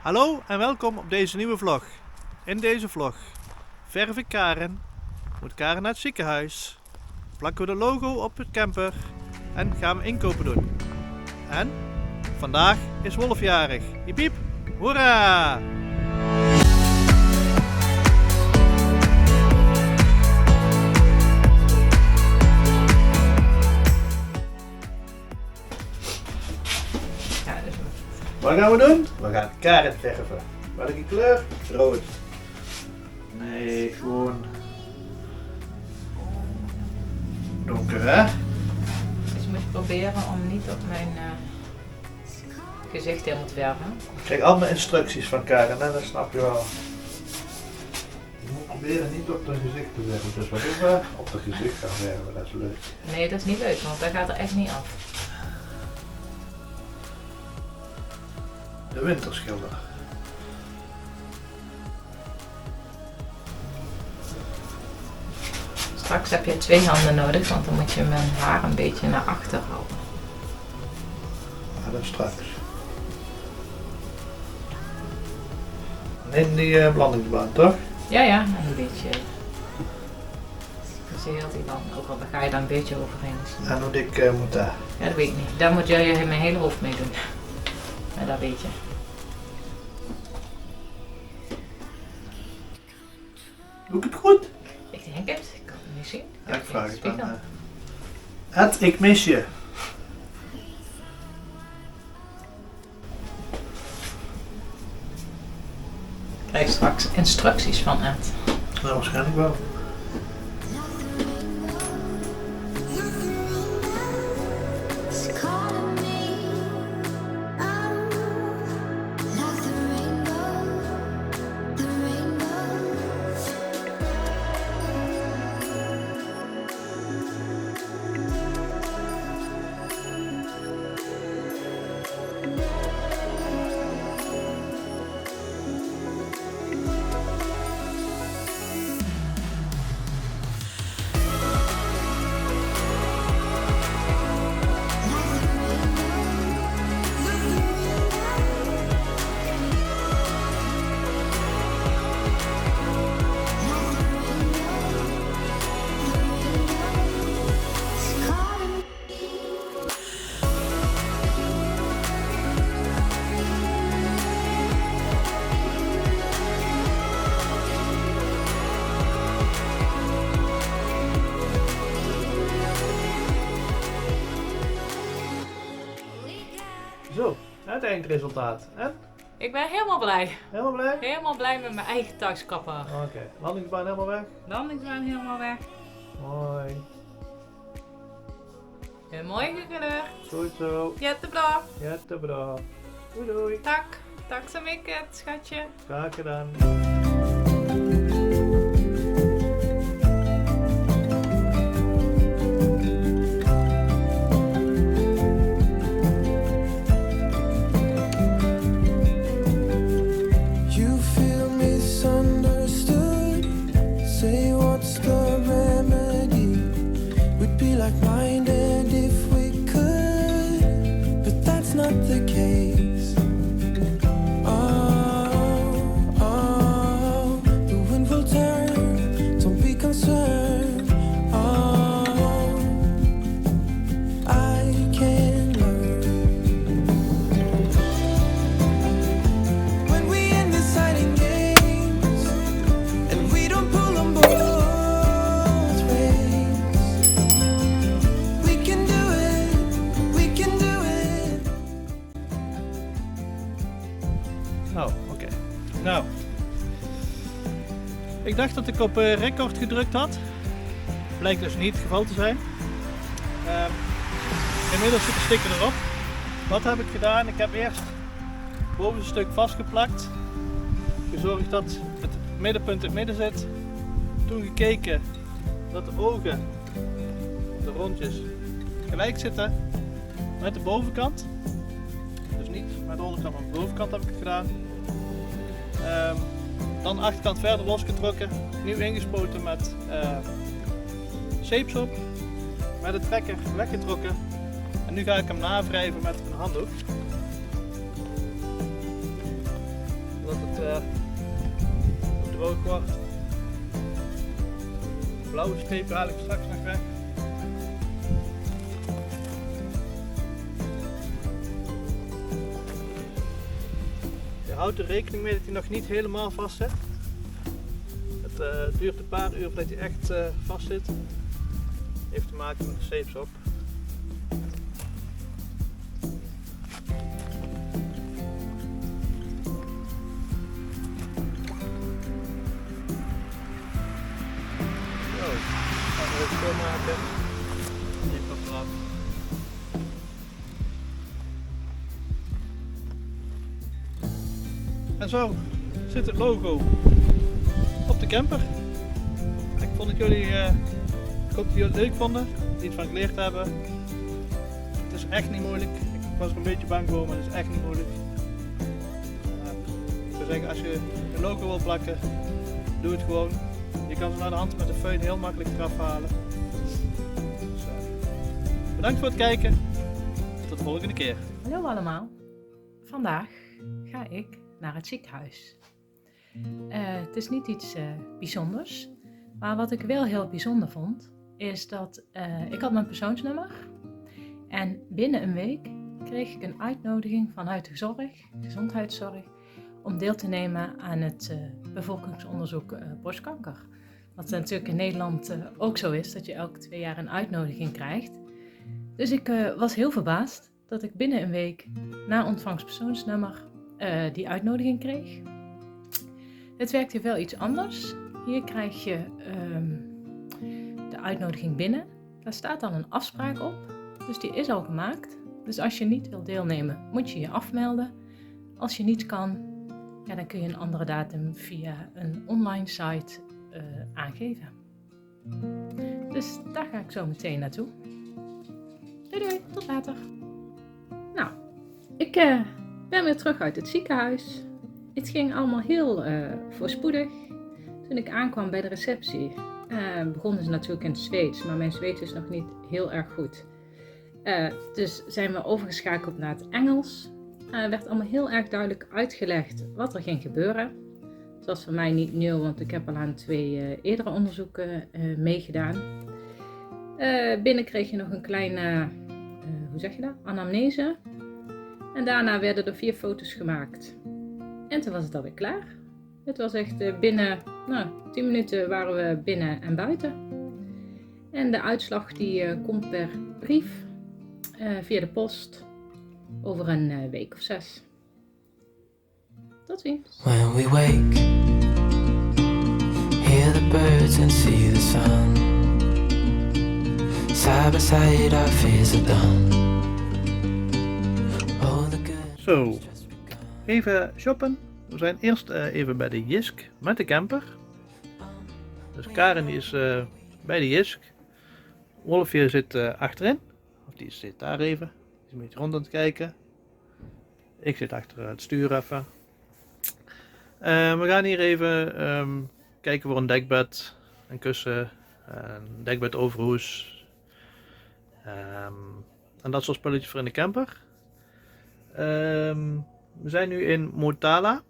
Hallo en welkom op deze nieuwe vlog. In deze vlog verf ik Karen, moet Karen naar het ziekenhuis, plakken we de logo op het camper en gaan we inkopen doen. En vandaag is Wolf jarig. Hiep hiep, hoera! Wat gaan we doen? We gaan Karen verven. Welke kleur? Rood. Nee, gewoon donker, hè? Dus moet je proberen om niet op mijn gezicht helemaal te verven. Ik krijg allemaal instructies van Karen, hè? Dat snap je wel. Je moet proberen niet op haar gezicht te verven. Dus wat doen we? Op haar gezicht gaan verven, dat is leuk. Nee, dat is niet leuk, want dat gaat er echt niet af. De winterschilder. Straks heb je 2 handen nodig, want dan moet je mijn haar een beetje naar achter houden. Ja, dat straks. En in die blandingsbaan, toch? Ja, een beetje. Verzeelt hij dan, ook al ga je daar een beetje overheen. En hoe dik moet dat? Ja, dat weet ik niet. Daar moet jij mijn hele hoofd mee doen. Maar dat weet je. Doe ik het goed? Ik denk het, ik kan het niet zien. Ja, ik vraag het Spiegel. aan. Ed, ik mis je. Ik krijg straks instructies van Ed. Nou, waarschijnlijk wel. Zo, het eindresultaat. En? Ik ben helemaal blij. Helemaal blij? Helemaal blij met mijn eigen thuiskapper. Oké, landingsbaan helemaal weg? Landingsbaan helemaal weg. Mooi. Een mooi gekleurd. Goed zo. Jättebra. Jättebra. Doei doei. Tak. Tack så mycket, schatje. Graag gedaan. You feel misunderstood. Say what's the remedy? We'd be like minded if we could, but that's not the case. Oh, the wind will turn. Don't be concerned. Oh, I can learn. When we end deciding games and we don't pull on both ways, we can do it, we can do it. Oh, oké. Nou. Ik dacht dat ik op record gedrukt had. Blijkt dus niet het geval te zijn. Inmiddels zit de sticker erop. Wat heb ik gedaan? Ik heb eerst het bovenste stuk vastgeplakt. Gezorgd dat het middenpunt in het midden zit. Toen gekeken dat de ogen, de rondjes, gelijk zitten met de bovenkant. Dus niet met de onderkant, maar met de bovenkant heb ik het gedaan. Dan de achterkant verder losgetrokken, nieuw ingespoten met zeepsop, met de trekker weggetrokken. En nu ga ik hem navrijven met een handdoek. zodat het droog wordt. De blauwe streep haal ik straks nog weg. Je houdt er rekening mee dat hij nog niet helemaal vast zit. Het duurt een paar uur voordat hij echt vast zit. Heeft te maken met de zeepsop. Zo, gaan we even schoonmaken. Zeepsop eraf. En zo zit het logo op de camper. Ik vond dat jullie, ik hoop dat jullie het leuk vonden, dat iets van geleerd hebben. Het is echt niet moeilijk. Ik was er een beetje bang voor, maar het is echt niet moeilijk. Ik zou zeggen, als je een logo wil plakken, doe het gewoon. Je kan ze naar de hand met de föhn heel makkelijk eraf halen. Dus, bedankt voor het kijken. Tot de volgende keer. Hallo allemaal. Vandaag ga ik naar het ziekenhuis. Het is niet iets bijzonders, maar wat ik wel heel bijzonder vond, is dat ik had mijn persoonsnummer en binnen een week kreeg ik een uitnodiging vanuit de zorg, gezondheidszorg, om deel te nemen aan het bevolkingsonderzoek borstkanker. Wat natuurlijk in Nederland ook zo is, dat je elke 2 jaar een uitnodiging krijgt. Dus ik was heel verbaasd dat ik binnen een week na ontvangst persoonsnummer die uitnodiging kreeg. Het werkt hier wel iets anders. Hier krijg je de uitnodiging binnen. Daar staat dan een afspraak op, dus die is al gemaakt. Dus als je niet wilt deelnemen, moet je je afmelden. Als je niet kan, ja, dan kun je een andere datum via een online site aangeven. Dus daar ga ik zo meteen naartoe. Doei doei, tot later. Nou, ik ben weer terug uit het ziekenhuis. Het ging allemaal heel voorspoedig. Toen ik aankwam bij de receptie, begonnen ze natuurlijk in het Zweeds, maar mijn Zweeds is nog niet heel erg goed. Dus zijn we overgeschakeld naar het Engels. Werd allemaal heel erg duidelijk uitgelegd wat er ging gebeuren. Dat was voor mij niet nieuw, want ik heb al aan 2 eerdere onderzoeken meegedaan. Binnen kreeg je nog een kleine, hoe zeg je dat, anamnese. En daarna werden er 4 foto's gemaakt. En toen was het alweer klaar. Het was echt binnen 10 minuten waren we binnen en buiten. En de uitslag die komt per brief via de post over een week of 6. Tot ziens. When we wake, hear the birds and see the sun. Side by side our fears are done. All the good. Zo, even shoppen. We zijn eerst even bij de Jysk met de camper. Dus Karen die is bij de Jysk. Wolfje zit achterin. Of die zit daar even. Die is een beetje rond aan het kijken. Ik zit achter het stuur even. We gaan hier even kijken voor een dekbed, een kussen, een dekbed overhoes. En dat soort spulletjes voor in de camper. We zijn nu in Motala.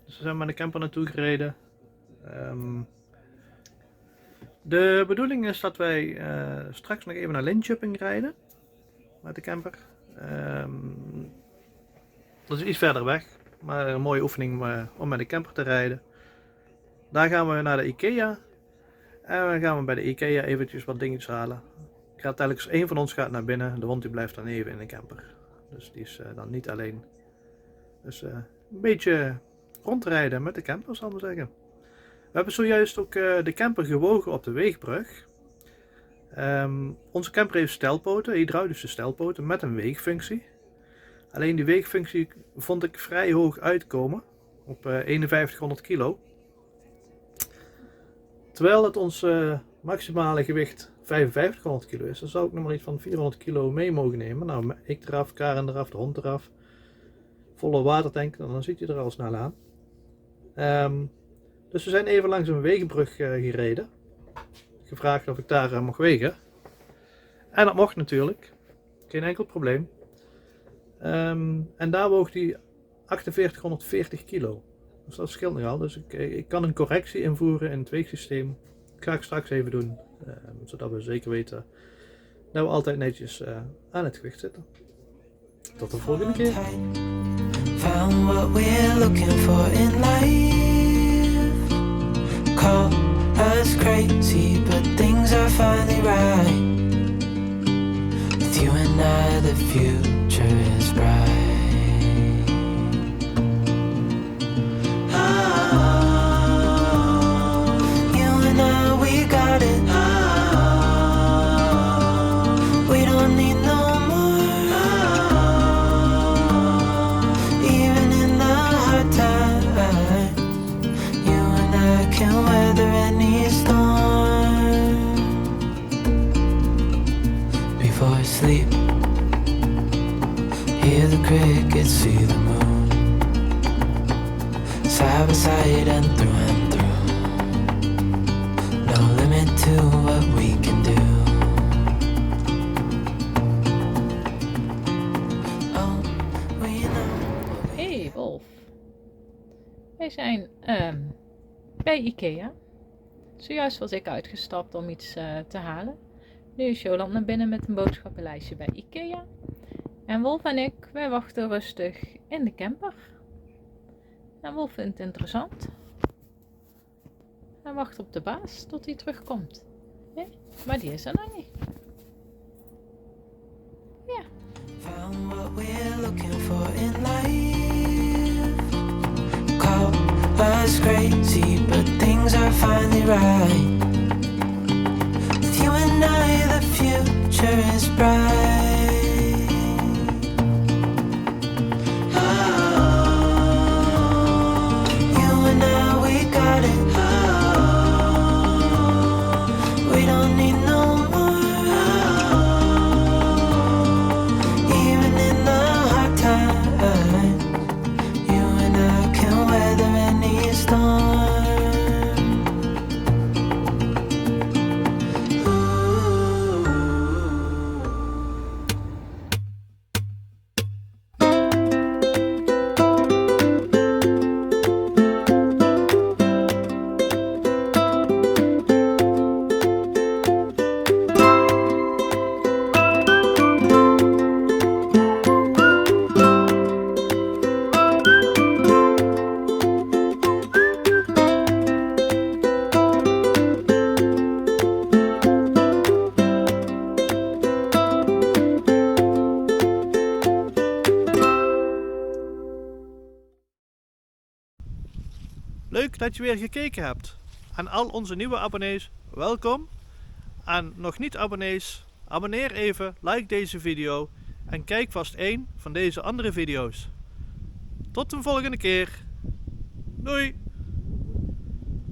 Dus we zijn met de camper naartoe gereden. De bedoeling is dat wij straks nog even naar Linköping rijden. Met de camper. Dat is iets verder weg. Maar een mooie oefening om met de camper te rijden. Daar gaan we naar de IKEA. En dan gaan we bij de IKEA eventjes wat dingetjes halen. Één van ons gaat naar binnen. De hond die blijft dan even in de camper. Dus die is dan niet alleen. Dus een beetje rondrijden met de camper, zal ik maar zeggen. We hebben zojuist ook de camper gewogen op de weegbrug. Onze camper heeft stelpoten, hydraulische stelpoten met een weegfunctie. Alleen die weegfunctie vond ik vrij hoog uitkomen. Op 5100 kilo. Terwijl het ons maximale gewicht 5500 kilo is. Dan zou ik nog maar iets van 400 kilo mee mogen nemen. Nou, ik eraf, Karen eraf, de hond eraf. Volle watertank, dan zit je er al snel aan. Dus we zijn even langs een wegenbrug gereden. Gevraagd of ik daar mocht wegen. En dat mocht natuurlijk. Geen enkel probleem. En daar woog hij 4840 kilo. Dus dat scheelt nogal. Dus ik kan een correctie invoeren in het weegsysteem. Dat ga ik straks even doen. Zodat we zeker weten dat we altijd netjes aan het gewicht zitten. Tot de volgende keer. Found what we're looking for in life. Call us crazy, but things are finally right. With you and I, the future is bright. You and I, we got it. We don't need no more. Even in the hard time, you and I can weather any storm. Before I sleep, hear the crickets, see the moon. Side by side and through. No limit to what we can do. Oh, we know. Hey Wolf, wij zijn bij IKEA. Zojuist was ik uitgestapt om iets te halen. Nu is Joland naar binnen met een boodschappenlijstje bij IKEA. En Wolf en ik, wij wachten rustig in de camper. En Wolf vindt het interessant. Hij wacht op de baas tot hij terugkomt. Nee, maar die is er nog niet. Ja. Found what we're looking for in life. Call us crazy, but things are finally right. With you and I, the future is bright. You and I, we got it. We don't need no more. Even in the hard time, you and I can weather any storm. Leuk dat je weer gekeken hebt. Aan al onze nieuwe abonnees, welkom. Aan nog niet abonnees, abonneer even, like deze video en kijk vast een van deze andere video's. Tot de volgende keer. Doei!